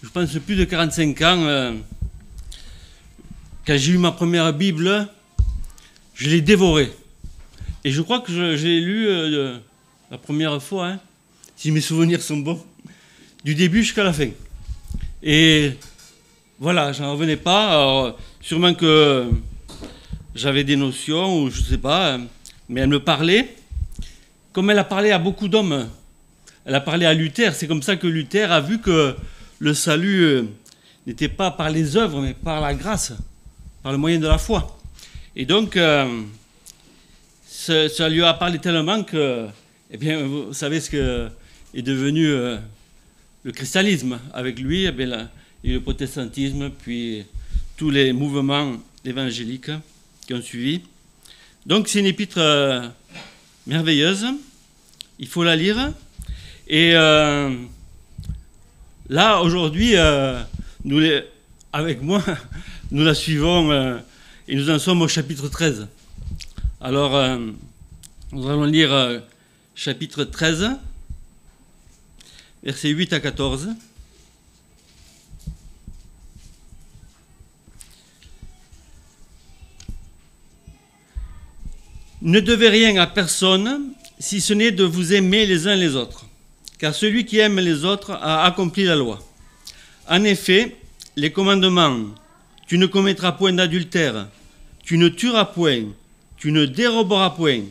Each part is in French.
je pense, plus de 45 ans, quand j'ai eu ma première Bible, je l'ai dévorée. Et je crois que je l'ai lu la première fois, hein, si mes souvenirs sont bons, du début jusqu'à la fin. Et voilà, j'en revenais pas. Alors, sûrement que j'avais des notions, ou je sais pas, mais elle me parlait, comme elle a parlé à beaucoup d'hommes. Elle a parlé à Luther. C'est comme ça que Luther a vu que le salut n'était pas par les œuvres, mais par la grâce, par le moyen de la foi. Et donc, ça lui a parlé tellement que, eh bien, vous savez ce que est devenu le christianisme. Avec lui, eh bien, il y a eu le protestantisme, puis tous les mouvements évangéliques qui ont suivi. Donc, c'est une épître merveilleuse. Il faut la lire. Et là, aujourd'hui, avec moi, nous la suivons et nous en sommes au chapitre 13. Alors, nous allons lire chapitre 13, versets 8 à 14. Ne devez rien à personne, si ce n'est de vous aimer les uns les autres, car celui qui aime les autres a accompli la loi. En effet, les commandements, tu ne commettras point d'adultère, tu ne tueras point, tu ne déroberas point,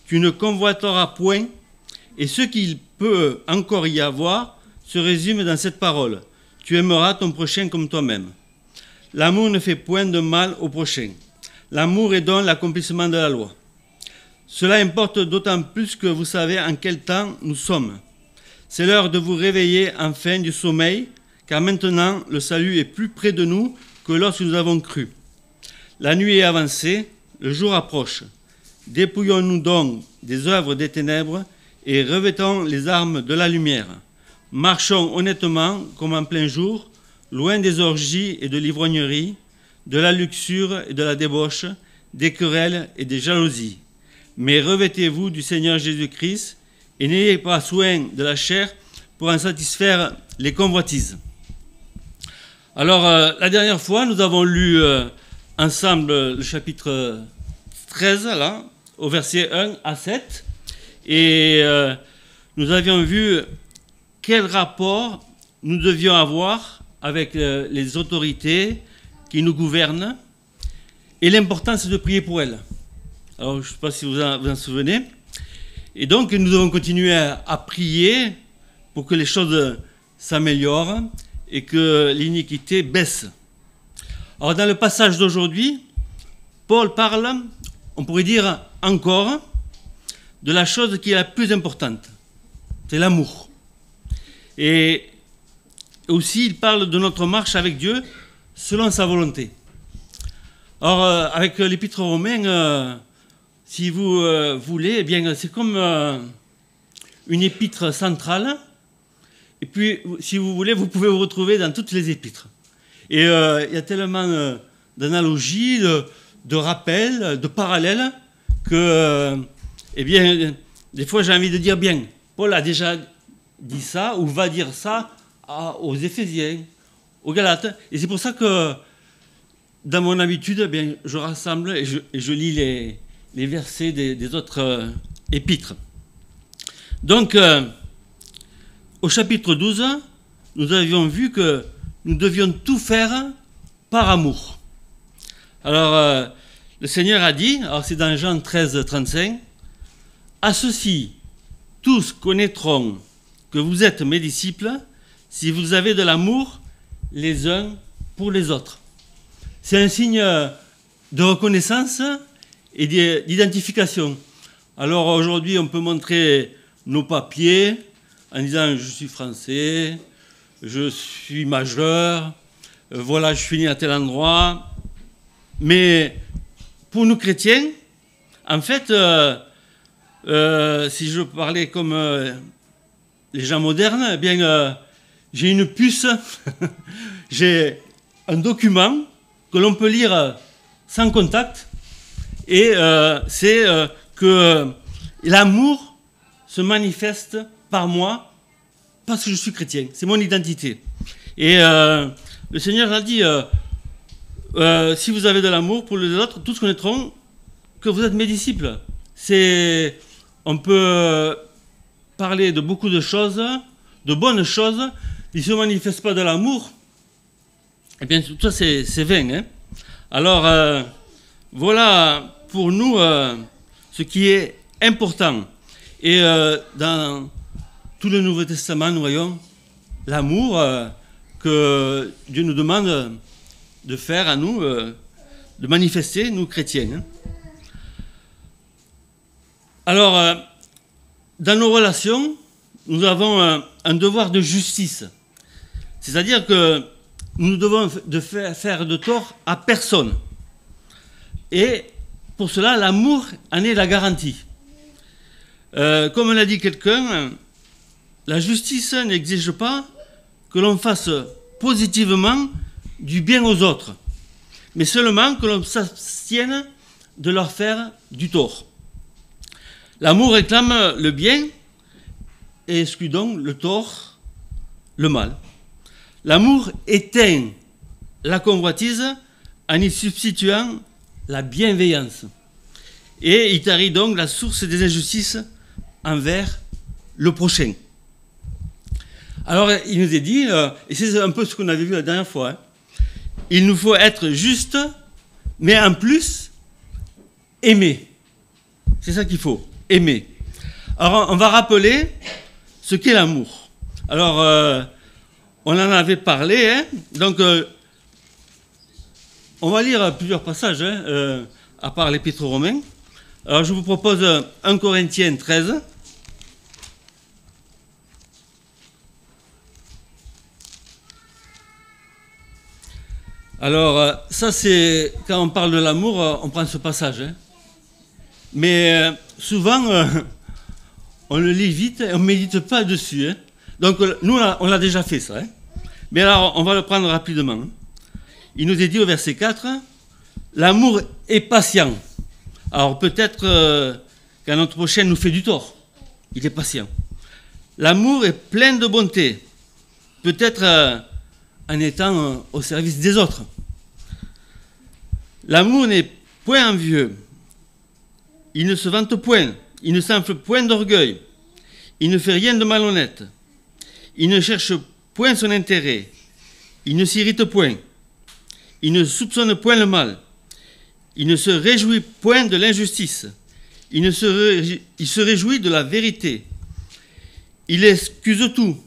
tu ne convoiteras point, et ce qu'il peut encore y avoir se résume dans cette parole, tu aimeras ton prochain comme toi-même. L'amour ne fait point de mal au prochain. L'amour est donc l'accomplissement de la loi. Cela importe d'autant plus que vous savez en quel temps nous sommes. C'est l'heure de vous réveiller enfin du sommeil, car maintenant le salut est plus près de nous que lorsque nous avons cru. La nuit est avancée, le jour approche. Dépouillons-nous donc des œuvres des ténèbres et revêtons les armes de la lumière. Marchons honnêtement comme en plein jour, loin des orgies et de l'ivrognerie, de la luxure et de la débauche, des querelles et des jalousies. Mais revêtez-vous du Seigneur Jésus-Christ et n'ayez pas soin de la chair pour en satisfaire les convoitises. Alors, la dernière fois, nous avons lu ensemble le chapitre 13, là, au verset 1 à 7, et nous avions vu quel rapport nous devions avoir avec les autorités qui nous gouvernent et l'importance de prier pour elles. Alors, je ne sais pas si vous en souvenez. Et donc, nous devons continuer à prier pour que les choses s'améliorent et que l'iniquité baisse. Alors, dans le passage d'aujourd'hui, Paul parle, on pourrait dire encore, de la chose qui est la plus importante. C'est l'amour. Et aussi, il parle de notre marche avec Dieu selon sa volonté. Alors, avec l'Épître aux Romains, si vous voulez, eh bien, c'est comme une épître centrale. Et puis, si vous voulez, vous pouvez vous retrouver dans toutes les épîtres. Et il y a tellement d'analogies, de rappels, de parallèles, que, eh bien, des fois, j'ai envie de dire, bien, Paul a déjà dit ça, ou va dire ça aux Éphésiens, aux Galates. Et c'est pour ça que, dans mon habitude, eh bien, je rassemble et je lis les versets des autres épîtres. Donc, au chapitre 12, nous avions vu que nous devions tout faire par amour. Alors, le Seigneur a dit, alors c'est dans Jean 13, 35, « À ceci, tous connaîtront que vous êtes mes disciples, si vous avez de l'amour les uns pour les autres. » C'est un signe de reconnaissance et d'identification. Alors aujourd'hui, on peut montrer nos papiers en disant « je suis français, je suis majeur, voilà, je suis né à tel endroit ». Mais pour nous chrétiens, en fait, si je parlais comme les gens modernes, eh bien, j'ai une puce, j'ai un document que l'on peut lire sans contact, et c'est que l'amour se manifeste par moi parce que je suis chrétien. C'est mon identité. Et le Seigneur a dit, si vous avez de l'amour pour les autres, tous connaîtront que vous êtes mes disciples. On peut parler de beaucoup de choses, de bonnes choses, mais si on ne manifeste pas de l'amour, eh bien tout ça c'est vain. Hein. Alors voilà pour nous ce qui est important. Et dans tout le Nouveau Testament, nous voyons l'amour que Dieu nous demande de faire à nous, de manifester, nous chrétiens. Hein. Alors, dans nos relations, nous avons un devoir de justice. C'est-à-dire que nous devons faire de tort à personne. Et pour cela, l'amour en est la garantie. Comme l'a dit quelqu'un, la justice n'exige pas que l'on fasse positivement du bien aux autres, mais seulement que l'on s'abstienne de leur faire du tort. L'amour réclame le bien et exclut donc le tort, le mal. L'amour éteint la convoitise en y substituant la bienveillance. Et il tarit donc la source des injustices envers le prochain. Alors, il nous est dit, et c'est un peu ce qu'on avait vu la dernière fois, hein, il nous faut être juste, mais en plus, aimer. C'est ça qu'il faut, aimer. Alors, on va rappeler ce qu'est l'amour. Alors, on en avait parlé, hein, donc, on va lire plusieurs passages, hein, à part l'Épître aux Romains. Alors, je vous propose 1 Corinthiens 13. Alors, ça c'est, quand on parle de l'amour, on prend ce passage. Hein. Mais souvent, on le lit vite et on ne médite pas dessus. Hein. Donc, nous, on l'a déjà fait ça. Hein. Mais alors, on va le prendre rapidement. Hein. Il nous est dit au verset 4, « L'amour est patient. » Alors, peut-être quand notre prochain nous fait du tort, il est patient. « L'amour est plein de bonté. » Peut-être en étant au service des autres. L'amour n'est point envieux. Il ne se vante point. Il ne s'enfle point d'orgueil. Il ne fait rien de malhonnête. Il ne cherche point son intérêt. Il ne s'irrite point. Il ne soupçonne point le mal. Il ne se réjouit point de l'injustice. Il se réjouit de la vérité. Il excuse tout,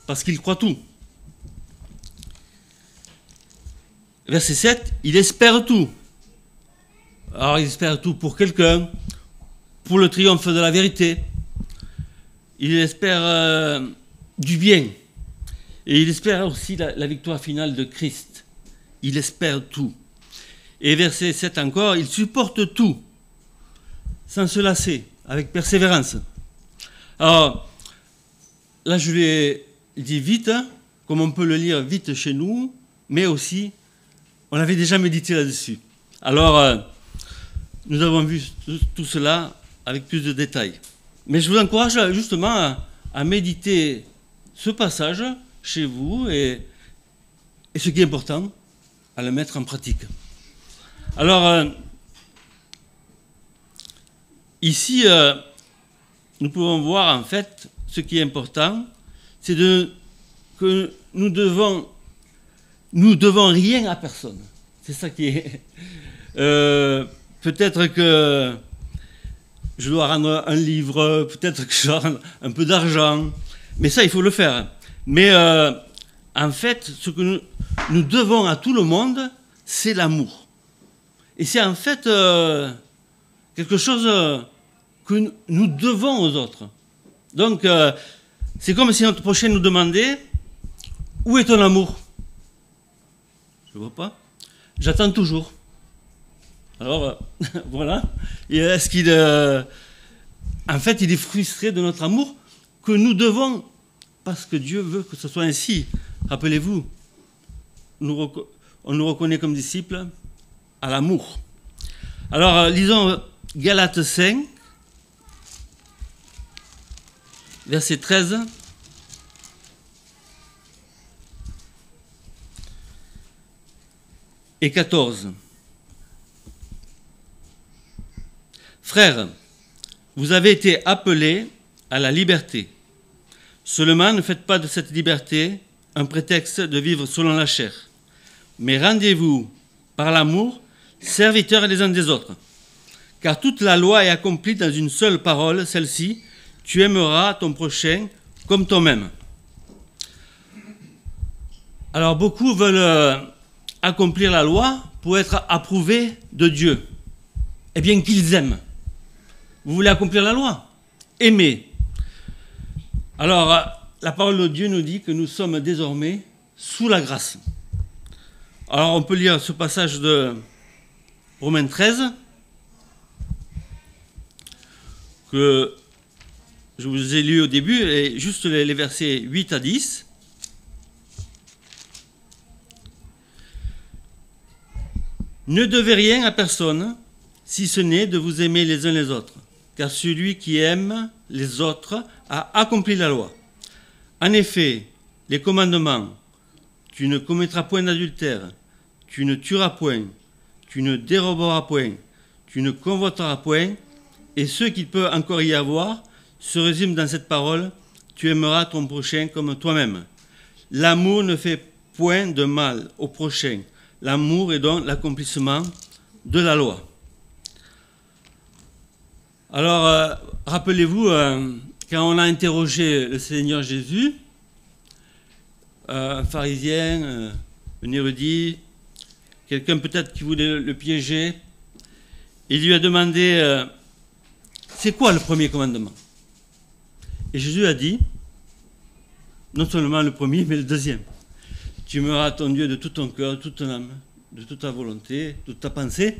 parce qu'il croit tout. Verset 7, il espère tout. Alors, il espère tout pour quelqu'un, pour le triomphe de la vérité. Il espère du bien. Et il espère aussi la victoire finale de Christ. Il espère tout. Et verset 7 encore, il supporte tout, sans se lasser, avec persévérance. Alors, là, je l'ai dit vite, hein, comme on peut le lire vite chez nous, mais aussi, on avait déjà médité là-dessus. Alors, nous avons vu tout cela avec plus de détails. Mais je vous encourage justement à méditer ce passage chez vous et ce qui est important, à le mettre en pratique. Alors, ici, nous pouvons voir en fait ce qui est important, c'est que nous devons rien à personne. C'est ça qui est... peut-être que je dois rendre un livre, peut-être que je dois rendre un peu d'argent, mais ça, il faut le faire. Mais en fait, ce que nous devons à tout le monde, c'est l'amour. Et c'est en fait quelque chose que nous devons aux autres. Donc, c'est comme si notre prochain nous demandait « Où est ton amour ?» Je ne vois pas. J'attends toujours. Alors, voilà. Et est-ce qu'il... en fait, il est frustré de notre amour que nous devons, parce que Dieu veut que ce soit ainsi. Rappelez-vous, on nous reconnaît comme disciples à l'amour. Alors, lisons Galates 5, verset 13. et 14. Frères, vous avez été appelés à la liberté. Seulement, ne faites pas de cette liberté un prétexte de vivre selon la chair, mais rendez-vous par l'amour, serviteurs les uns des autres. Car toute la loi est accomplie dans une seule parole, celle-ci, tu aimeras ton prochain comme toi-même. Alors beaucoup veulent accomplir la loi pour être approuvés de Dieu. Eh bien qu'ils aiment. Vous voulez accomplir la loi? Aimez. Alors la parole de Dieu nous dit que nous sommes désormais sous la grâce. Alors on peut lire ce passage de Romains 13 que je vous ai lu au début, et juste les versets 8 à 10. Ne devez rien à personne, si ce n'est de vous aimer les uns les autres, car celui qui aime les autres a accompli la loi. En effet, les commandements, tu ne commettras point d'adultère, tu ne tueras point, tu ne déroberas point, tu ne convoiteras point, et ceux qu'il peut encore y avoir se résument dans cette parole, tu aimeras ton prochain comme toi-même. L'amour ne fait point de mal au prochain. L'amour est donc l'accomplissement de la loi. Alors, rappelez-vous, quand on a interrogé le Seigneur Jésus, un pharisien, un érudit, quelqu'un peut-être qui voulait le piéger, il lui a demandé c'est quoi le premier commandement? Et Jésus a dit, non seulement le premier, mais le deuxième. Tu aimeras ton Dieu de tout ton cœur, de toute ton âme, de toute ta volonté, de toute ta pensée.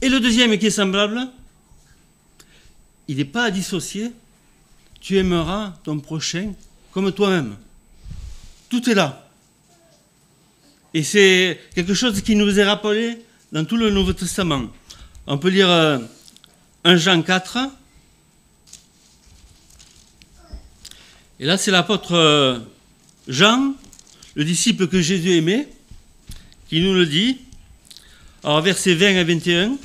Et le deuxième qui est semblable, il n'est pas à dissocier. Tu aimeras ton prochain comme toi-même. Tout est là. Et c'est quelque chose qui nous est rappelé dans tout le Nouveau Testament. On peut lire 1 Jean 4. Et là, c'est l'apôtre Jean, le disciple que Jésus aimait, qui nous le dit. Alors, versets 20 à 21.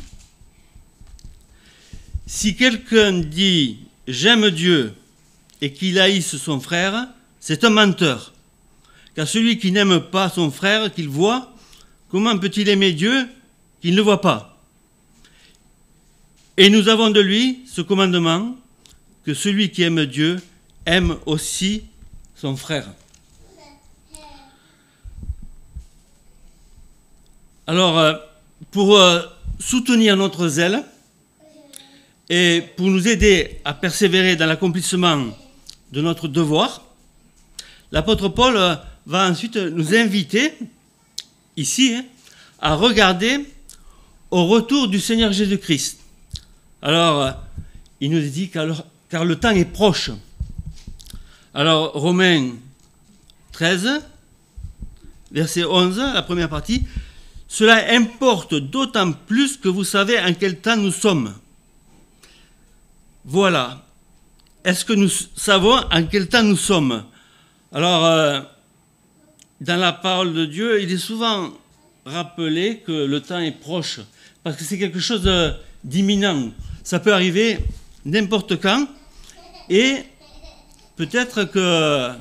Si quelqu'un dit « J'aime Dieu » et qu'il haïsse son frère, c'est un menteur. Car celui qui n'aime pas son frère qu'il voit, comment peut-il aimer Dieu qu'il ne voit pas? Et nous avons de lui ce commandement, que celui qui aime Dieu aime aussi son frère. Alors, pour soutenir notre zèle et pour nous aider à persévérer dans l'accomplissement de notre devoir, l'apôtre Paul va ensuite nous inviter, ici, à regarder au retour du Seigneur Jésus-Christ. Alors, il nous dit car le temps est proche. Alors, Romains 13, verset 11, la première partie, « Cela importe d'autant plus que vous savez en quel temps nous sommes. » Voilà. Est-ce que nous savons en quel temps nous sommes? Alors, dans la parole de Dieu, il est souvent rappelé que le temps est proche, parce que c'est quelque chose d'imminent. Ça peut arriver n'importe quand, et peut-être que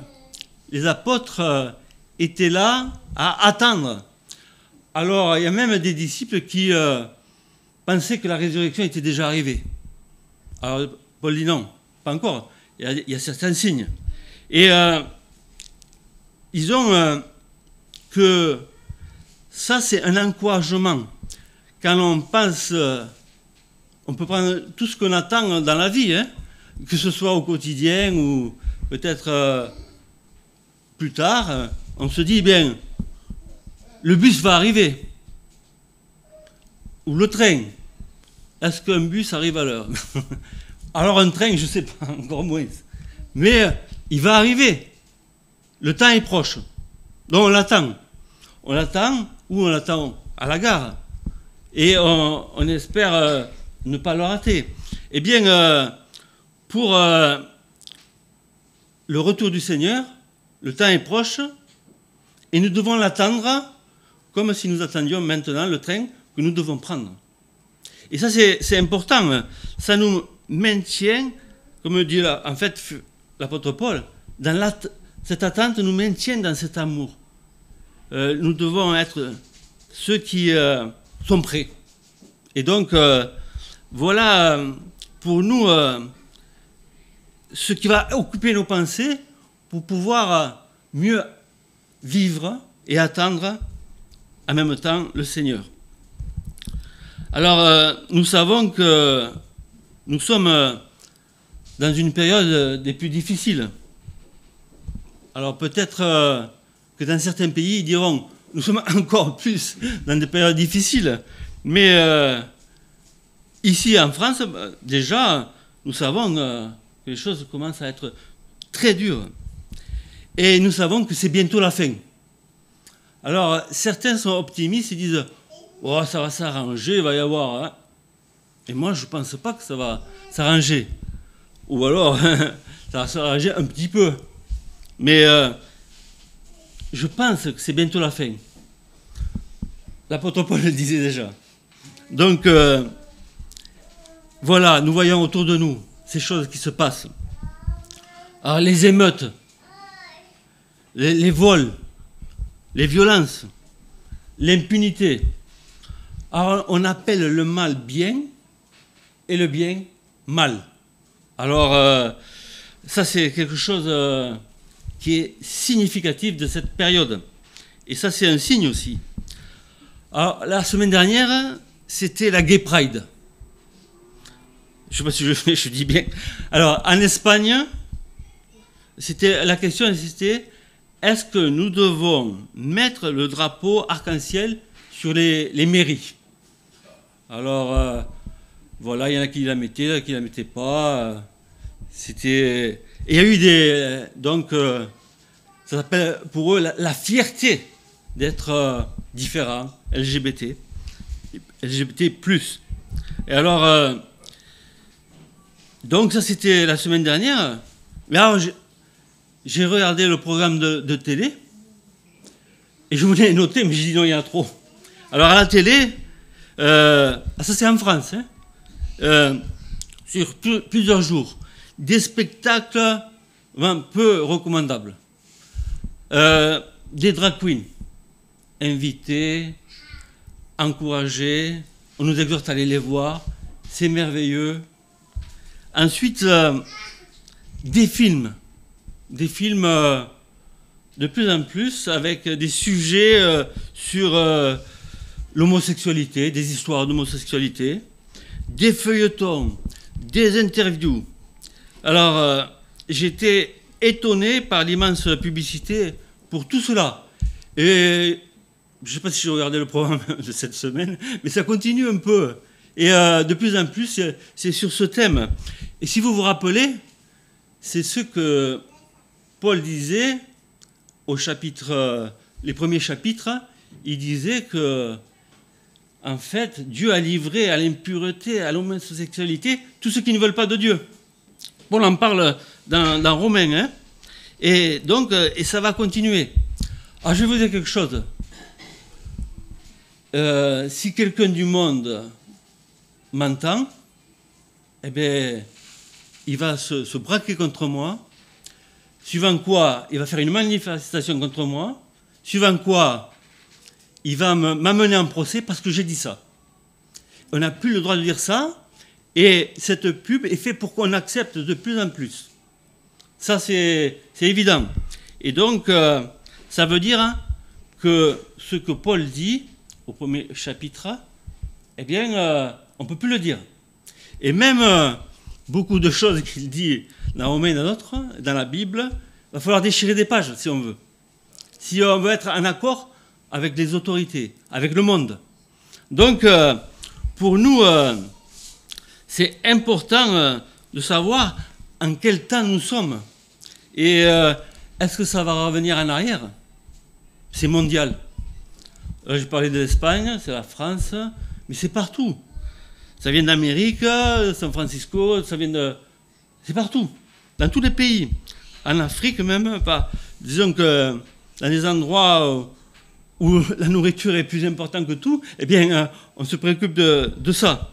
les apôtres étaient là à attendre. Alors, il y a même des disciples qui pensaient que la résurrection était déjà arrivée. Alors, Paul dit non, pas encore. Il y a certains signes. Et disons que ça, c'est un encouragement. Quand on pense, on peut prendre tout ce qu'on attend dans la vie, hein, que ce soit au quotidien ou peut-être plus tard, on se dit, bien, le bus va arriver. Ou le train. Est-ce qu'un bus arrive à l'heure? Alors un train, je ne sais pas, encore moins. Mais il va arriver. Le temps est proche. Donc on l'attend. On l'attend ou on l'attend à la gare. Et on espère ne pas le rater. Eh bien, pour le retour du Seigneur, le temps est proche et nous devons l'attendre comme si nous attendions maintenant le train que nous devons prendre. Et ça, c'est important. Ça nous maintient, comme dit en fait l'apôtre Paul, cette attente nous maintient dans cet amour. Nous devons être ceux qui sont prêts. Et donc, voilà pour nous ce qui va occuper nos pensées pour pouvoir mieux vivre et attendre en même temps le Seigneur. Alors, nous savons que nous sommes dans une période des plus difficiles. Alors peut-être que dans certains pays, ils diront, nous sommes encore plus dans des périodes difficiles. Mais ici en France, déjà, nous savons que les choses commencent à être très dures. Et nous savons que c'est bientôt la fin. Alors certains sont optimistes et disent, oh, ça va s'arranger, il va y avoir... Hein. Et moi, je ne pense pas que ça va s'arranger. Ou alors, ça va s'arranger un petit peu. Mais je pense que c'est bientôt la fin. L'apôtre Paul le disait déjà. Donc, voilà, nous voyons autour de nous ces choses qui se passent. Alors, les émeutes, les vols, les violences, l'impunité. Alors, on appelle le mal bien et le bien mal. Alors, ça, c'est quelque chose qui est significatif de cette période. Et ça, c'est un signe aussi. Alors, la semaine dernière, c'était la Gay Pride. Je ne sais pas si je dis bien. Alors, en Espagne, la question c'était, est-ce que nous devons mettre le drapeau arc-en-ciel sur les mairies? Alors, voilà, il y en a qui la mettaient, il y en a qui ne la mettaient pas. C'était... Et il y a eu donc, ça s'appelle pour eux la fierté d'être différent, LGBT+. Et alors, donc ça c'était la semaine dernière. Mais alors, j'ai regardé le programme de télé, et je voulais noter, mais j'ai dit non, il y en a trop. Alors à la télé, ça c'est en France, hein, sur plusieurs jours, des spectacles peu recommandables. Des drag queens invités, encouragés, on nous exhorte à aller les voir, c'est merveilleux. Ensuite, des films de plus en plus avec des sujets sur l'homosexualité, des histoires d'homosexualité, des feuilletons, des interviews. Alors, j'étais étonné par l'immense publicité pour tout cela. Et je ne sais pas si j'ai regardé le programme de cette semaine, mais ça continue un peu. Et de plus en plus, c'est sur ce thème. Et si vous vous rappelez, c'est ce que Paul disait au chapitre, les premiers chapitres. Il disait que, en fait, Dieu a livré à l'impureté, à l'homosexualité, tous ceux qui ne veulent pas de Dieu. Paul en parle dans Romains, hein. Et donc, et ça va continuer. Alors, je vais vous dire quelque chose. Si quelqu'un du monde m'entend, eh bien, il va se braquer contre moi, suivant quoi, il va faire une manifestation contre moi, suivant quoi, il va m'amener en procès parce que j'ai dit ça. On n'a plus le droit de dire ça, et cette pub est faite pour qu'on accepte de plus en plus. Ça, c'est évident. Et donc, ça veut dire que ce que Paul dit au premier chapitre, eh bien, on ne peut plus le dire. Et même beaucoup de choses qu'il dit dans Romains et dans d'autres, dans la Bible, il va falloir déchirer des pages si on veut. Si on veut être en accord avec les autorités, avec le monde. Donc, pour nous, c'est important de savoir en quel temps nous sommes. Et est-ce que ça va revenir en arrière? C'est mondial. J'ai parlé de l'Espagne, c'est la France, mais c'est partout. Ça vient d'Amérique, San Francisco, ça vient de... C'est partout, dans tous les pays. En Afrique même, disons que dans des endroits où la nourriture est plus importante que tout, eh bien, on se préoccupe de ça.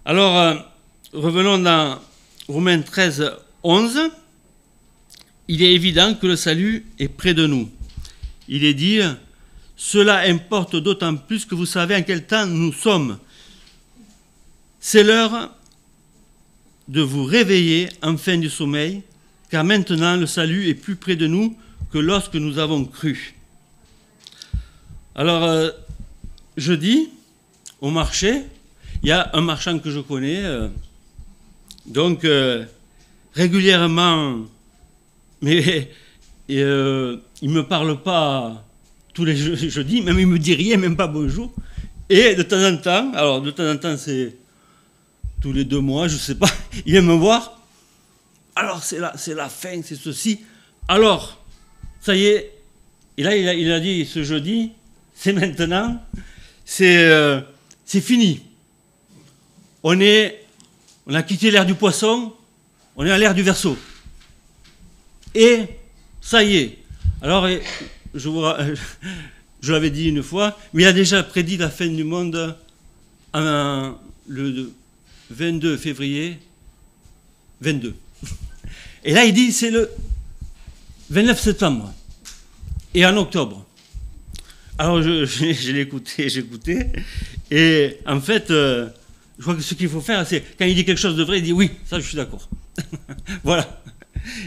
Alors, revenons dans Romains 13, 11. Il est évident que le salut est près de nous. Il est dit, cela importe d'autant plus que vous savez en quel temps nous sommes. C'est l'heure de vous réveiller enfin du sommeil, car maintenant le salut est plus près de nous que lorsque nous avons cru. Alors, jeudi, au marché, il y a un marchand que je connais, régulièrement, mais il ne me parle pas tous les jeudis, même il ne me dit rien, même pas bonjour. Et de temps en temps, c'est tous les 2 mois, je ne sais pas, il vient me voir. Alors, c'est la fin, c'est ceci. Alors, ça y est, et là, il a dit ce jeudi, c'est maintenant, c'est fini. On a quitté l'ère du poisson, on est à l'ère du Verseau. Et ça y est. Alors, je l'avais dit une fois, mais il a déjà prédit la fin du monde le 22 février 22. Et là, il dit c'est le 29 septembre et en octobre. Alors, je l'ai écouté, j'écoutais, et en fait, je crois que ce qu'il faut faire, c'est quand il dit quelque chose de vrai, il dit oui, ça je suis d'accord. Voilà.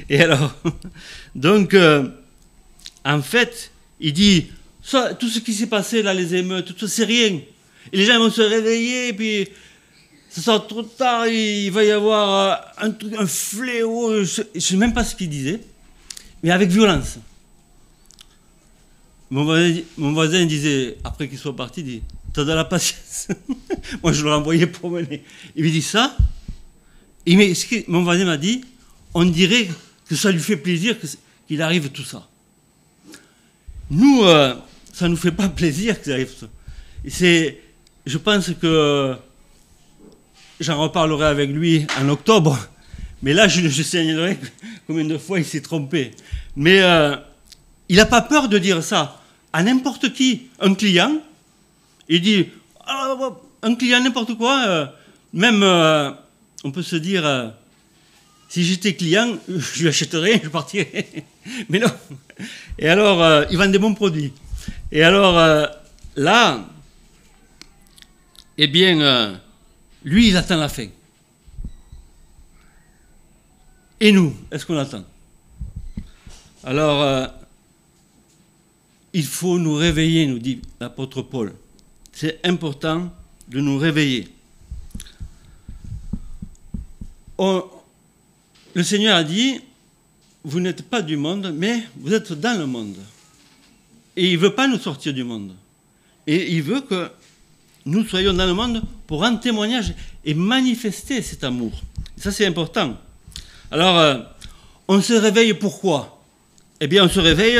Et alors, donc, en fait, il dit, ça, tout ce qui s'est passé là, les émeutes, tout ça, c'est rien. Et les gens vont se réveiller, et puis ça sera trop tard, il va y avoir un fléau, je ne sais même pas ce qu'il disait, mais avec violence. Mon voisin disait, après qu'il soit parti, il dit, t'as de la patience. Moi, je l'ai envoyé promener. Il me dit ça, et mon voisin m'a dit, on dirait que ça lui fait plaisir qu'il arrive tout ça. Nous, ça ne nous fait pas plaisir que ça arrive tout ça. Je pense que j'en reparlerai avec lui en octobre, mais là, je signalerai combien de fois il s'est trompé. Mais il n'a pas peur de dire ça à n'importe qui. Un client, il dit, un client, n'importe quoi, même, on peut se dire, si j'étais client, je lui achèterais, je partirais. Mais non. Et alors, il vend des bons produits. Et alors, là, eh bien, lui, il attend la fin. Et nous, est-ce qu'on attend? Alors, il faut nous réveiller, nous dit l'apôtre Paul. C'est important de nous réveiller. Le Seigneur a dit, vous n'êtes pas du monde, mais vous êtes dans le monde. Et il ne veut pas nous sortir du monde. Et il veut que nous soyons dans le monde pour rendre témoignage et manifester cet amour. Ça, c'est important. Alors, on se réveille pourquoi? Eh bien, on se réveille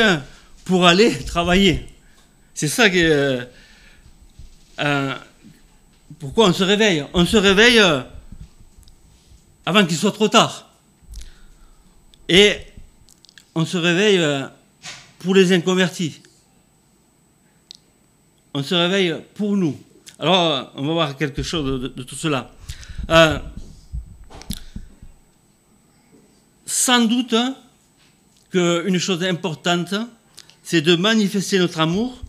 pour aller travailler. C'est ça que... pourquoi on se réveille? On se réveille avant qu'il soit trop tard. Et on se réveille pour les inconvertis. On se réveille pour nous. Alors, on va voir quelque chose de tout cela. Sans doute qu'une chose importante, c'est de manifester notre amour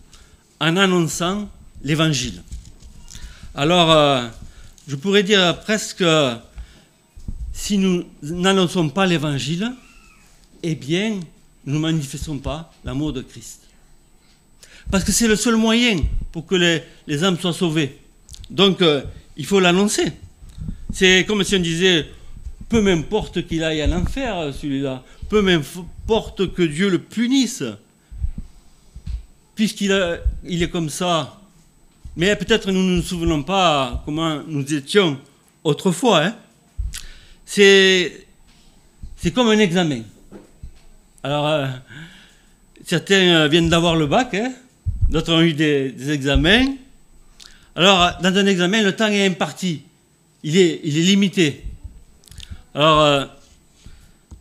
en annonçant l'Évangile. Alors, je pourrais dire presque, si nous n'annonçons pas l'Évangile, eh bien, nous ne manifestons pas l'amour de Christ. Parce que c'est le seul moyen pour que les âmes soient sauvées. Donc, il faut l'annoncer. C'est comme si on disait, peu m'importe qu'il aille en enfer, celui-là. Peu m'importe que Dieu le punisse. Puisqu'il est comme ça. Mais peut-être nous ne nous souvenons pas comment nous étions autrefois. Hein. C'est comme un examen. Alors, certains viennent d'avoir le bac, hein. D'autres ont eu des examens. Alors, dans un examen, le temps est imparti. Il est limité. Alors,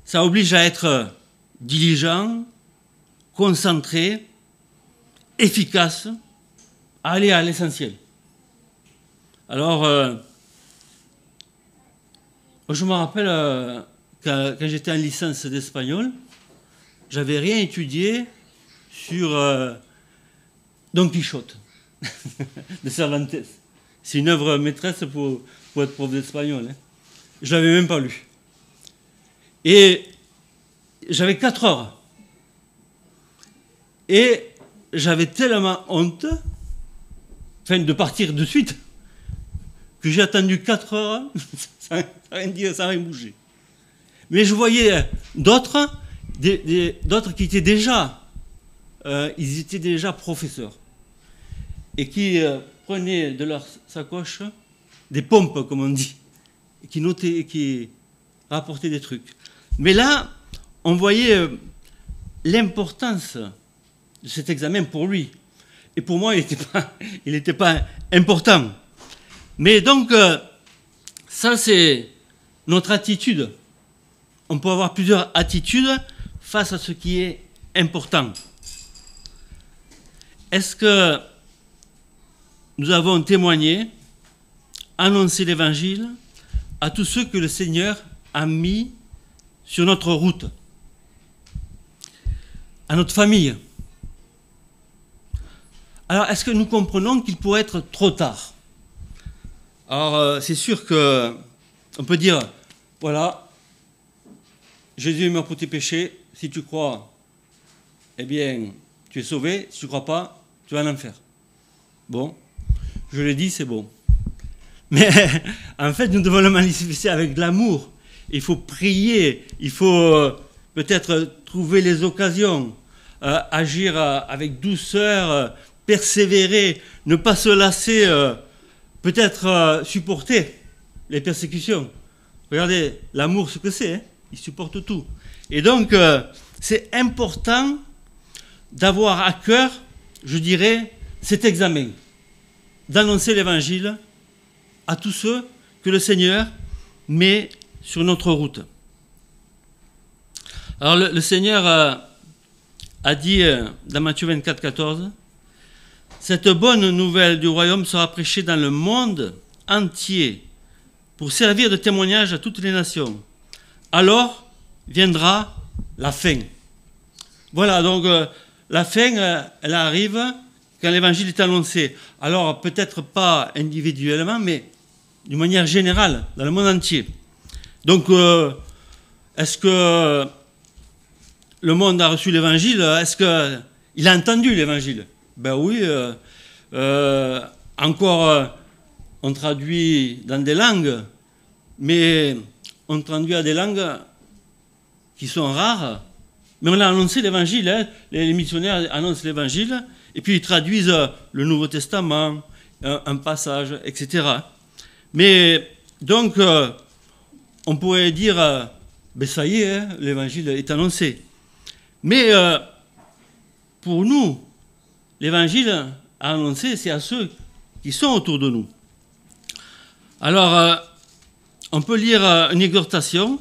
ça oblige à être diligent, concentré efficace à aller à l'essentiel. Alors, je me rappelle quand j'étais en licence d'espagnol, j'avais rien étudié sur Don Quichotte de Cervantes. C'est une œuvre maîtresse pour être prof d'espagnol. Hein. Je ne l'avais même pas lu. Et j'avais 4 heures. Et j'avais tellement honte, de partir de suite, que j'ai attendu 4 heures sans rien dire, sans rien bouger. Mais je voyais d'autres qui étaient déjà, ils étaient déjà professeurs et qui prenaient de leur sacoche des pompes, comme on dit, et qui notaient et qui rapportaient des trucs. Mais là, on voyait l'importance de cet examen pour lui. Et pour moi, il n'était pas important. Mais donc, ça, c'est notre attitude. On peut avoir plusieurs attitudes face à ce qui est important. Est-ce que nous avons témoigné, annoncé l'Évangile à tous ceux que le Seigneur a mis sur notre route, à notre famille? Alors, est-ce que nous comprenons qu'il pourrait être trop tard? Alors, c'est sûr qu'on peut dire, voilà, Jésus est mort pour tes péchés, si tu crois, eh bien, tu es sauvé, si tu ne crois pas, tu vas en enfer. Bon, je l'ai dit, c'est bon. Mais en fait, nous devons le manifester avec de l'amour. Il faut prier, il faut peut-être trouver les occasions, agir avec douceur, persévérer, ne pas se lasser, peut-être supporter les persécutions. Regardez, l'amour, ce que c'est, hein, il supporte tout. Et donc, c'est important d'avoir à cœur, je dirais, cet examen, d'annoncer l'Évangile à tous ceux que le Seigneur met sur notre route. Alors, le Seigneur a dit dans Matthieu 24, 14, « Cette bonne nouvelle du royaume sera prêchée dans le monde entier pour servir de témoignage à toutes les nations. Alors viendra la fin. » Voilà, donc la fin, elle arrive quand l'Évangile est annoncé. Alors peut-être pas individuellement, mais d'une manière générale, dans le monde entier. Donc, est-ce que le monde a reçu l'Évangile? Est-ce qu'il a entendu l'Évangile? Ben oui. Encore, on traduit dans des langues, mais on traduit à des langues qui sont rares. Mais on a annoncé l'Évangile. Hein. Les missionnaires annoncent l'Évangile, et puis ils traduisent le Nouveau Testament, un passage, etc. Mais donc, on pourrait dire, ben ça y est, hein, l'Évangile est annoncé. Mais pour nous, l'Évangile annoncé, c'est à ceux qui sont autour de nous. Alors, on peut lire une exhortation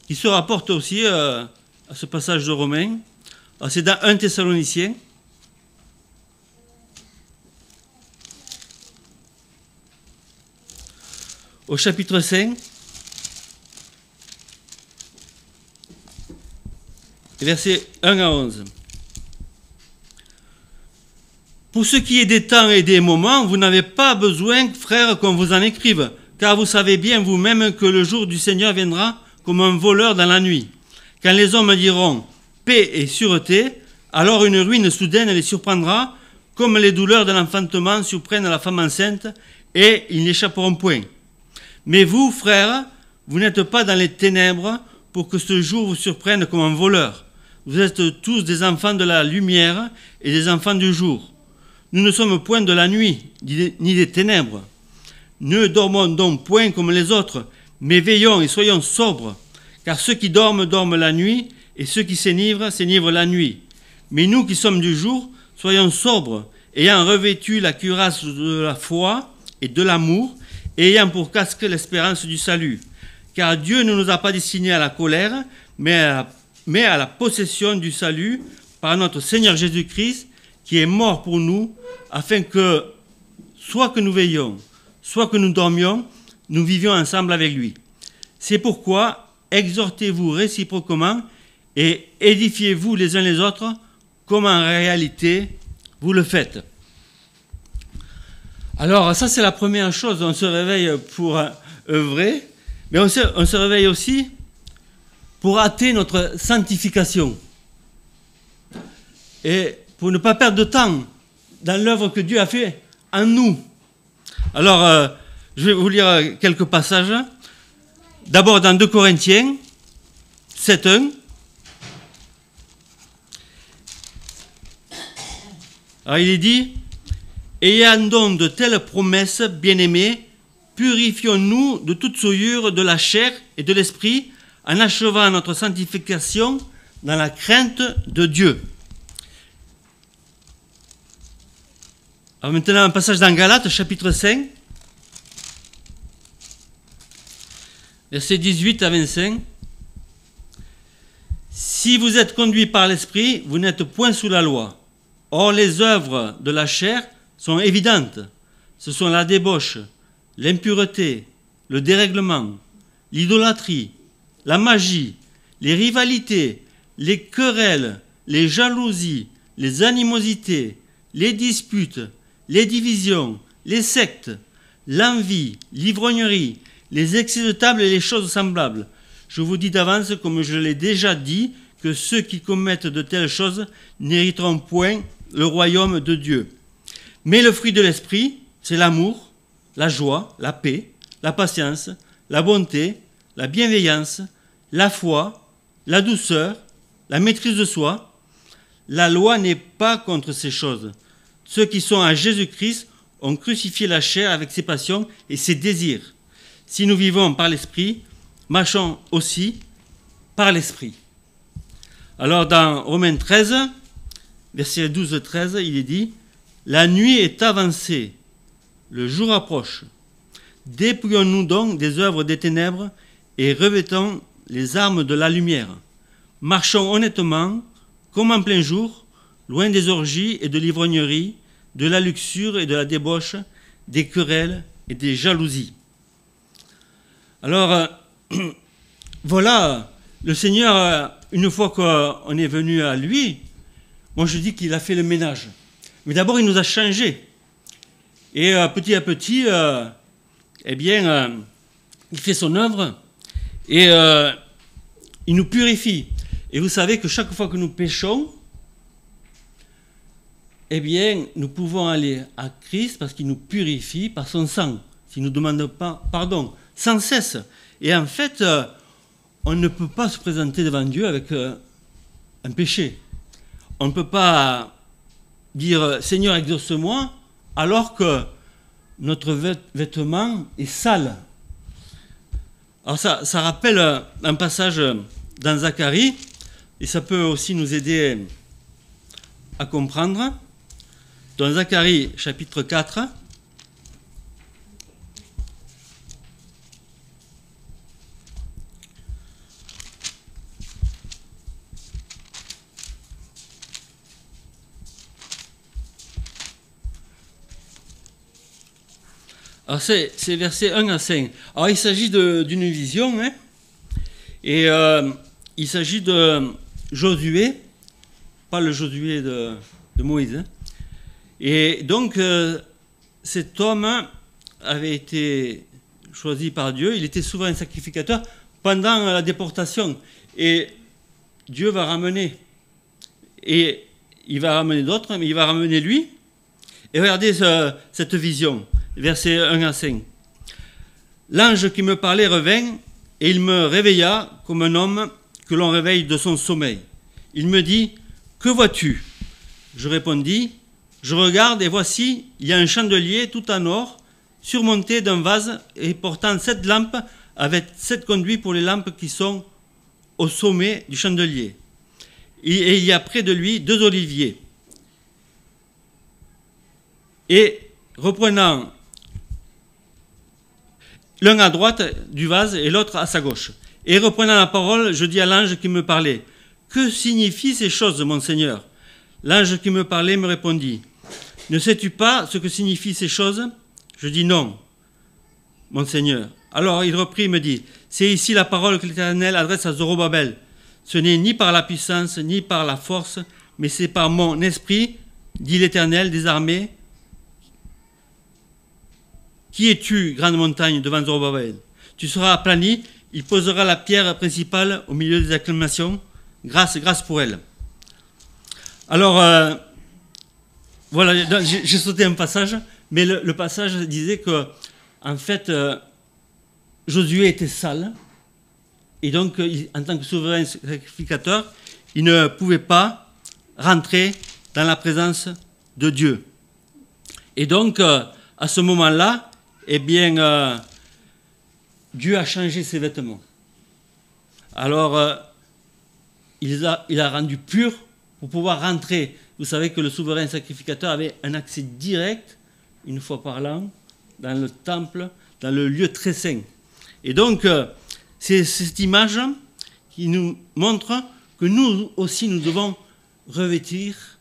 qui se rapporte aussi à ce passage de Romains. C'est dans 1 Thessaloniciens. Au chapitre 5, versets 1 à 11. Pour ce qui est des temps et des moments, vous n'avez pas besoin, frères, qu'on vous en écrive, car vous savez bien vous-même que le jour du Seigneur viendra comme un voleur dans la nuit. Quand les hommes diront « paix et sûreté », alors une ruine soudaine les surprendra, comme les douleurs de l'enfantement surprennent la femme enceinte, et ils n'échapperont point. Mais vous, frères, vous n'êtes pas dans les ténèbres pour que ce jour vous surprenne comme un voleur. Vous êtes tous des enfants de la lumière et des enfants du jour. Nous ne sommes point de la nuit, ni des ténèbres. Ne dormons donc point comme les autres, mais veillons et soyons sobres, car ceux qui dorment, dorment la nuit, et ceux qui s'enivrent, s'enivrent la nuit. Mais nous qui sommes du jour, soyons sobres, ayant revêtu la cuirasse de la foi et de l'amour, et ayant pour casque l'espérance du salut. Car Dieu ne nous a pas destinés à la colère, mais à la possession du salut par notre Seigneur Jésus-Christ, qui est mort pour nous, afin que, soit que nous veillions, soit que nous dormions, nous vivions ensemble avec lui. C'est pourquoi exhortez-vous réciproquement et édifiez-vous les uns les autres, comme en réalité vous le faites. Alors ça c'est la première chose, on se réveille pour œuvrer, mais on se réveille aussi pour hâter notre sanctification. Et pour ne pas perdre de temps dans l'œuvre que Dieu a fait en nous. Alors, je vais vous lire quelques passages. D'abord dans 2 Corinthiens 7:1. Alors il est dit, « Ayant donc de telles promesses, bien-aimés, purifions-nous de toute souillure de la chair et de l'esprit, en achevant notre sanctification dans la crainte de Dieu. » Alors maintenant, un passage dans Galates, chapitre 5, versets 18 à 25. « Si vous êtes conduits par l'Esprit, vous n'êtes point sous la loi. Or, les œuvres de la chair sont évidentes. Ce sont la débauche, l'impureté, le dérèglement, l'idolâtrie, la magie, les rivalités, les querelles, les jalousies, les animosités, les disputes, les divisions, les sectes, l'envie, l'ivrognerie, les excès de table et les choses semblables. Je vous dis d'avance, comme je l'ai déjà dit, que ceux qui commettent de telles choses n'hériteront point le royaume de Dieu. Mais le fruit de l'esprit, c'est l'amour, la joie, la paix, la patience, la bonté, la bienveillance, la foi, la douceur, la maîtrise de soi. La loi n'est pas contre ces choses. Ceux qui sont à Jésus-Christ ont crucifié la chair avec ses passions et ses désirs. Si nous vivons par l'Esprit, marchons aussi par l'Esprit. Alors dans Romains 13, verset 12-13, il est dit « La nuit est avancée, le jour approche. Dépouillons-nous donc des œuvres des ténèbres et revêtons les armes de la lumière. Marchons honnêtement, comme en plein jour, loin des orgies et de l'ivrognerie, de la luxure et de la débauche, des querelles et des jalousies. » Alors, voilà, le Seigneur, une fois qu'on est venu à lui, moi je dis qu'il a fait le ménage. Mais d'abord, il nous a changés. Et petit à petit, il fait son œuvre et il nous purifie. Et vous savez que chaque fois que nous péchons, eh bien, nous pouvons aller à Christ parce qu'il nous purifie par son sang, s'il ne nous demande pas pardon, sans cesse. Et en fait, on ne peut pas se présenter devant Dieu avec un péché. On ne peut pas dire « Seigneur, exauce-moi » alors que notre vêtement est sale. Alors ça rappelle un passage dans Zacharie, et ça peut aussi nous aider à comprendre. Dans Zacharie, chapitre 4, alors c'est versets 1 à 5. Alors il s'agit d'une vision, hein, et il s'agit de Josué, pas le Josué de Moïse, hein. Et donc, cet homme avait été choisi par Dieu, il était souverain sacrificateur pendant la déportation. Et Dieu va ramener, et il va ramener d'autres, mais il va ramener lui. Et regardez cette vision, versets 1 à 5. L'ange qui me parlait revint, et il me réveilla comme un homme que l'on réveille de son sommeil. Il me dit, « Que vois-tu » Je répondis, je regarde et voici, il y a un chandelier tout en or, surmonté d'un vase et portant 7 lampes avec 7 conduits pour les lampes qui sont au sommet du chandelier. Et il y a près de lui 2 oliviers. Et reprenant l'un à droite du vase et l'autre à sa gauche. Et reprenant la parole, je dis à l'ange qui me parlait, « Que signifient ces choses, mon Seigneur ?» L'ange qui me parlait me répondit, « Ne sais-tu pas ce que signifient ces choses ?» Je dis « Non, mon Seigneur. » Alors il reprit et me dit, « C'est ici la parole que l'Éternel adresse à Zorobabel. Ce n'est ni par la puissance, ni par la force, mais c'est par mon esprit, dit l'Éternel des armées. Qui es-tu, grande montagne, devant Zorobabel? Tu seras aplani, il posera la pierre principale au milieu des acclamations. Grâce, grâce pour elle. » Alors, voilà, j'ai sauté un passage, mais le passage disait que, en fait, Josué était sale, et donc, en tant que souverain sacrificateur, il ne pouvait pas rentrer dans la présence de Dieu. Et donc, à ce moment-là, eh bien, Dieu a changé ses vêtements. Alors, il a rendu pur pour pouvoir rentrer. Vous savez que le souverain sacrificateur avait un accès direct, une fois par l'an, dans le temple, dans le lieu très saint. Et donc, c'est cette image qui nous montre que nous aussi, nous devons revêtir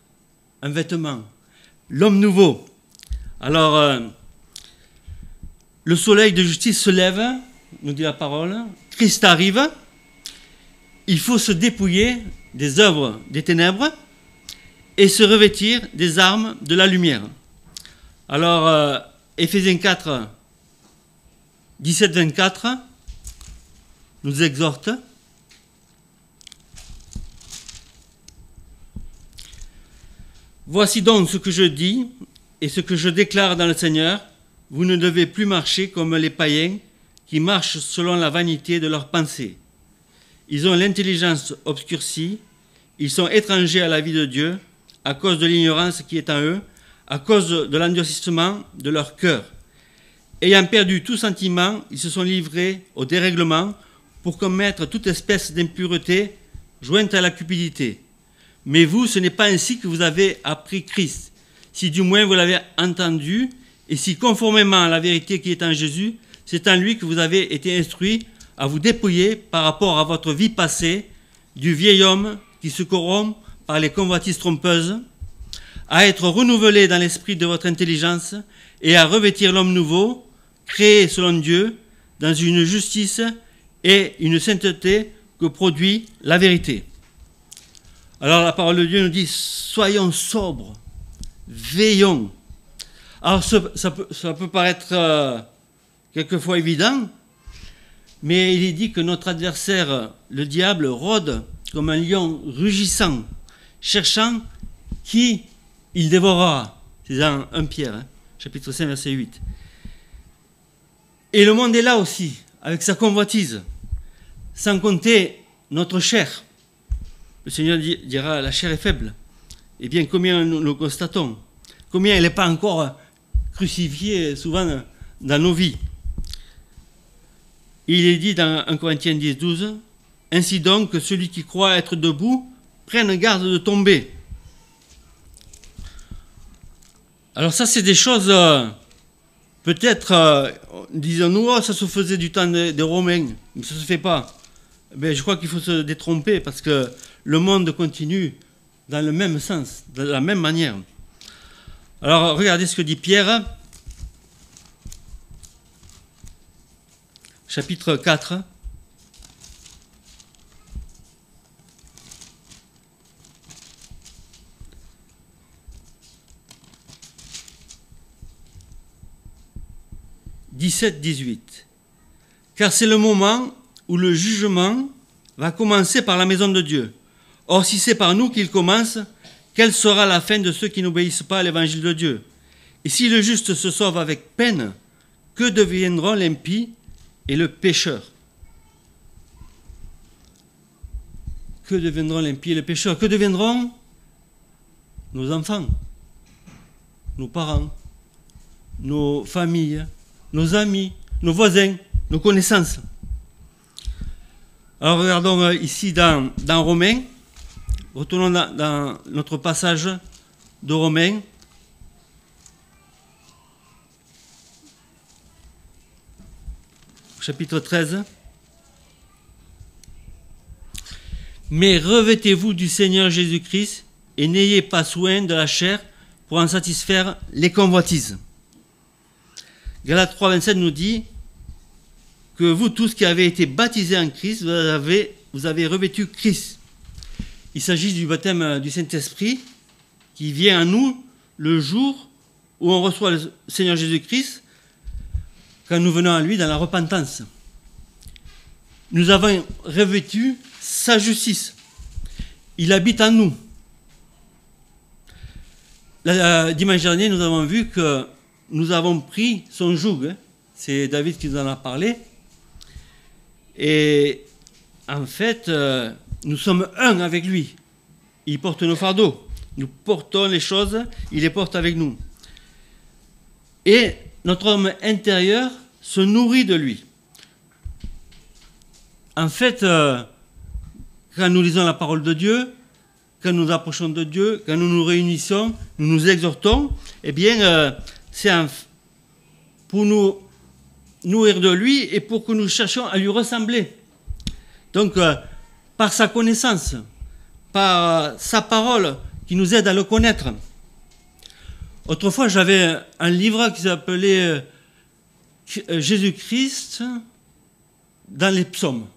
un vêtement, l'homme nouveau. Alors, le soleil de justice se lève, nous dit la parole, Christ arrive, il faut se dépouiller des œuvres des ténèbres et se revêtir des armes de la lumière. Alors, Éphésiens 4, 17-24 nous exhorte. Voici donc ce que je dis et ce que je déclare dans le Seigneur. Vous ne devez plus marcher comme les païens qui marchent selon la vanité de leurs pensées. Ils ont l'intelligence obscurcie, ils sont étrangers à la vie de Dieu à cause de l'ignorance qui est en eux, à cause de l'endurcissement de leur cœur. Ayant perdu tout sentiment, ils se sont livrés au dérèglement pour commettre toute espèce d'impureté jointe à la cupidité. Mais vous, ce n'est pas ainsi que vous avez appris Christ, si du moins vous l'avez entendu, et si conformément à la vérité qui est en Jésus, c'est en lui que vous avez été instruits à vous dépouiller par rapport à votre vie passée du vieil homme qui se corrompt par les convoitises trompeuses, à être renouvelé dans l'esprit de votre intelligence et à revêtir l'homme nouveau, créé selon Dieu, dans une justice et une sainteté que produit la vérité. Alors la parole de Dieu nous dit, soyons sobres, veillons. Alors ça peut paraître quelquefois évident, mais il est dit que notre adversaire, le diable, rôde comme un lion rugissant, cherchant qui il dévorera. C'est dans 1 Pierre, chapitre 5, verset 8. Et le monde est là aussi, avec sa convoitise, sans compter notre chair. Le Seigneur dira, la chair est faible. Eh bien, combien nous le constatons? Combien elle n'est pas encore crucifiée souvent dans nos vies? Il est dit dans 1 Corinthiens 10, 12, « Ainsi donc, que celui qui croit être debout prenne garde de tomber. » Alors ça, c'est des choses, peut-être, disons-nous, oh, ça se faisait du temps des Romains, mais ça ne se fait pas. Mais je crois qu'il faut se détromper parce que le monde continue dans le même sens, de la même manière. Alors, regardez ce que dit Pierre, chapitre 4. « 17-18. Car c'est le moment où le jugement va commencer par la maison de Dieu. Or, si c'est par nous qu'il commence, quelle sera la fin de ceux qui n'obéissent pas à l'évangile de Dieu? Et si le juste se sauve avec peine, que deviendront l'impie et le pécheur? Que deviendront l'impie et le pécheur? Que deviendront nos enfants, nos parents, nos familles, nos amis, nos voisins, nos connaissances? Alors regardons ici dans Romains, retournons dans notre passage de Romains. Chapitre 13. Mais revêtez-vous du Seigneur Jésus-Christ et n'ayez pas soin de la chair pour en satisfaire les convoitises. Galates 3, 27 nous dit que vous tous qui avez été baptisés en Christ, vous avez revêtu Christ. Il s'agit du baptême du Saint-Esprit qui vient à nous le jour où on reçoit le Seigneur Jésus-Christ, quand nous venons à lui dans la repentance. Nous avons revêtu sa justice. Il habite en nous. Dimanche dernier, nous avons vu que nous avons pris son joug. C'est David qui nous en a parlé. Et en fait, nous sommes un avec lui. Il porte nos fardeaux. Nous portons les choses, il les porte avec nous. Et notre homme intérieur se nourrit de lui. En fait, quand nous lisons la parole de Dieu, quand nous approchons de Dieu, quand nous nous réunissons, nous nous exhortons, eh bien, c'est pour nous nourrir de lui et pour que nous cherchions à lui ressembler. Donc, par sa connaissance, par sa parole qui nous aide à le connaître. Autrefois, j'avais un livre qui s'appelait Jésus-Christ dans les psaumes.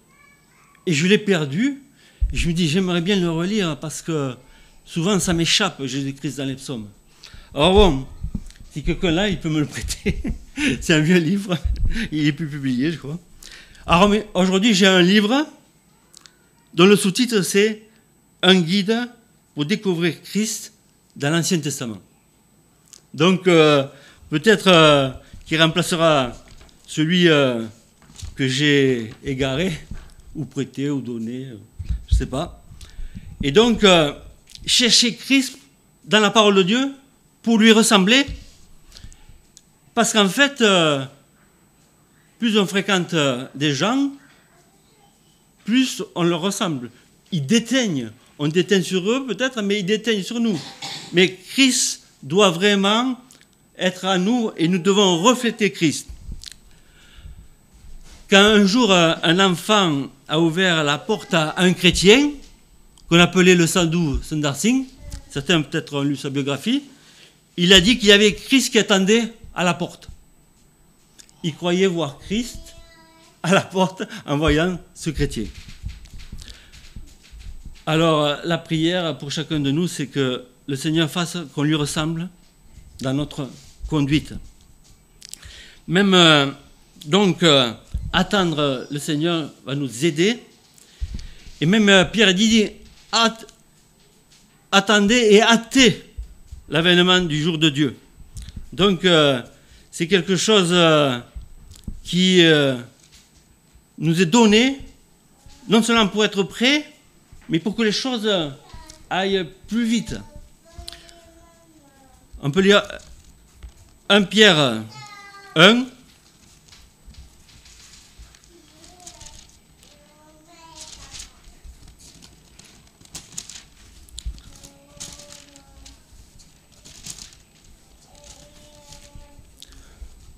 Et je l'ai perdu. Je me dis, j'aimerais bien le relire parce que souvent, ça m'échappe, Jésus-Christ dans les psaumes. Alors bon, si quelqu'un là, il peut me le prêter. C'est un vieux livre. Il n'est plus publié, je crois. Alors aujourd'hui, j'ai un livre dont le sous-titre, c'est « Un guide pour découvrir Christ dans l'Ancien Testament ». Donc, peut-être qu'il remplacera celui que j'ai égaré, ou prêté, ou donné, je ne sais pas. Et donc, chercher Christ dans la parole de Dieu pour lui ressembler, parce qu'en fait, plus on fréquente des gens, plus on leur ressemble. Ils déteignent. On déteigne sur eux peut-être, mais ils déteignent sur nous. Mais Christ doit vraiment être à nous et nous devons refléter Christ. Quand un jour un enfant a ouvert la porte à un chrétien, qu'on appelait le Sadhu Sundar Singh, certains peut-être ont lu sa biographie, il a dit qu'il y avait Christ qui attendait à la porte. Il croyait voir Christ à la porte en voyant ce chrétien. Alors, la prière pour chacun de nous, c'est que le Seigneur fasse qu'on lui ressemble dans notre conduite. Même, attendre le Seigneur va nous aider. Et même Pierre dit, attendez et hâtez l'avènement du jour de Dieu. Donc, c'est quelque chose qui nous est donné, non seulement pour être prêts, mais pour que les choses aillent plus vite. On peut lire 1 Pierre 1.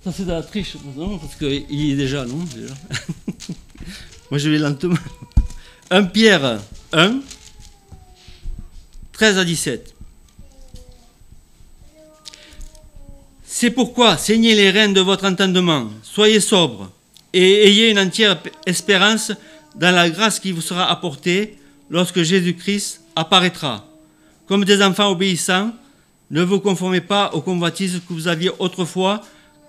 Ça c'est de la triche, non, parce qu'il est déjà, non déjà. Moi je vais lentement. 1 Pierre 1, 13 à 17. C'est pourquoi saignez les reins de votre entendement, soyez sobres et ayez une entière espérance dans la grâce qui vous sera apportée lorsque Jésus-Christ apparaîtra. Comme des enfants obéissants, ne vous conformez pas aux convoitises que vous aviez autrefois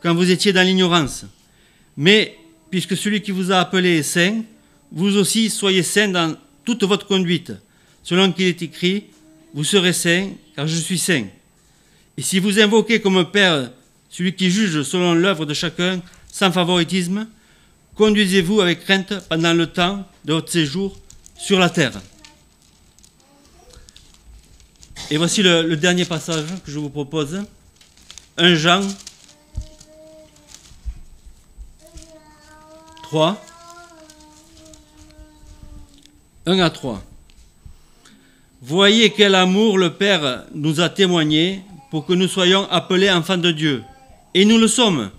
quand vous étiez dans l'ignorance. Mais, puisque celui qui vous a appelé est saint, vous aussi soyez saints dans toute votre conduite, selon qu'il est écrit, vous serez saints, car je suis saint. Et si vous invoquez comme Père celui qui juge selon l'œuvre de chacun, sans favoritisme, conduisez-vous avec crainte pendant le temps de votre séjour sur la terre. Et voici le dernier passage que je vous propose. 1 Jean 3, 1 à 3. Voyez quel amour le Père nous a témoigné pour que nous soyons appelés enfants de Dieu. Et nous le sommes.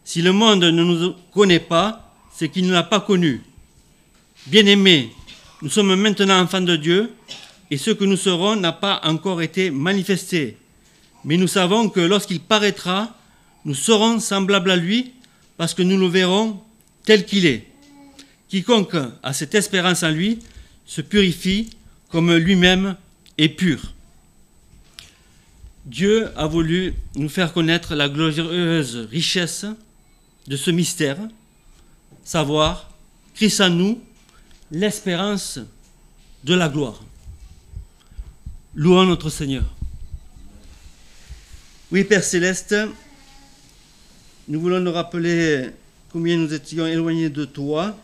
Si le monde ne nous connaît pas, c'est qu'il ne l'a pas connu. Bien-aimés, nous sommes maintenant enfants de Dieu, et ce que nous serons n'a pas encore été manifesté. Mais nous savons que lorsqu'il paraîtra, nous serons semblables à lui, parce que nous le verrons tel qu'il est. Quiconque a cette espérance en lui se purifie comme lui-même est pur. Dieu a voulu nous faire connaître la glorieuse richesse de ce mystère, savoir Christ en nous, l'espérance de la gloire. Louons notre Seigneur. Oui, Père Céleste, nous voulons nous rappeler combien nous étions éloignés de toi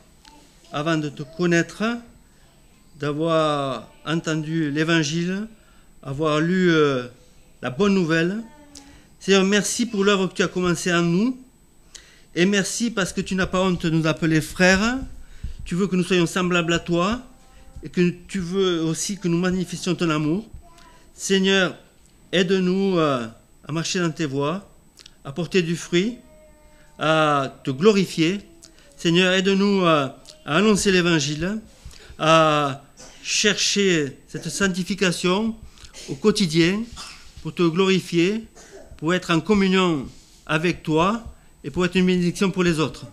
avant de te connaître, d'avoir entendu l'Évangile, avoir lu la bonne nouvelle. Seigneur, merci pour l'œuvre que tu as commencée en nous, et merci parce que tu n'as pas honte de nous appeler frères. Tu veux que nous soyons semblables à toi, et que tu veux aussi que nous manifestions ton amour. Seigneur, aide-nous à marcher dans tes voies, à porter du fruit, à te glorifier. Seigneur, aide-nous à annoncer l'Évangile, à chercher cette sanctification au quotidien pour te glorifier, pour être en communion avec toi et pour être une bénédiction pour les autres.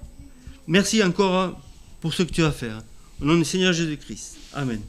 Merci encore pour ce que tu vas faire. Au nom du Seigneur Jésus-Christ. Amen.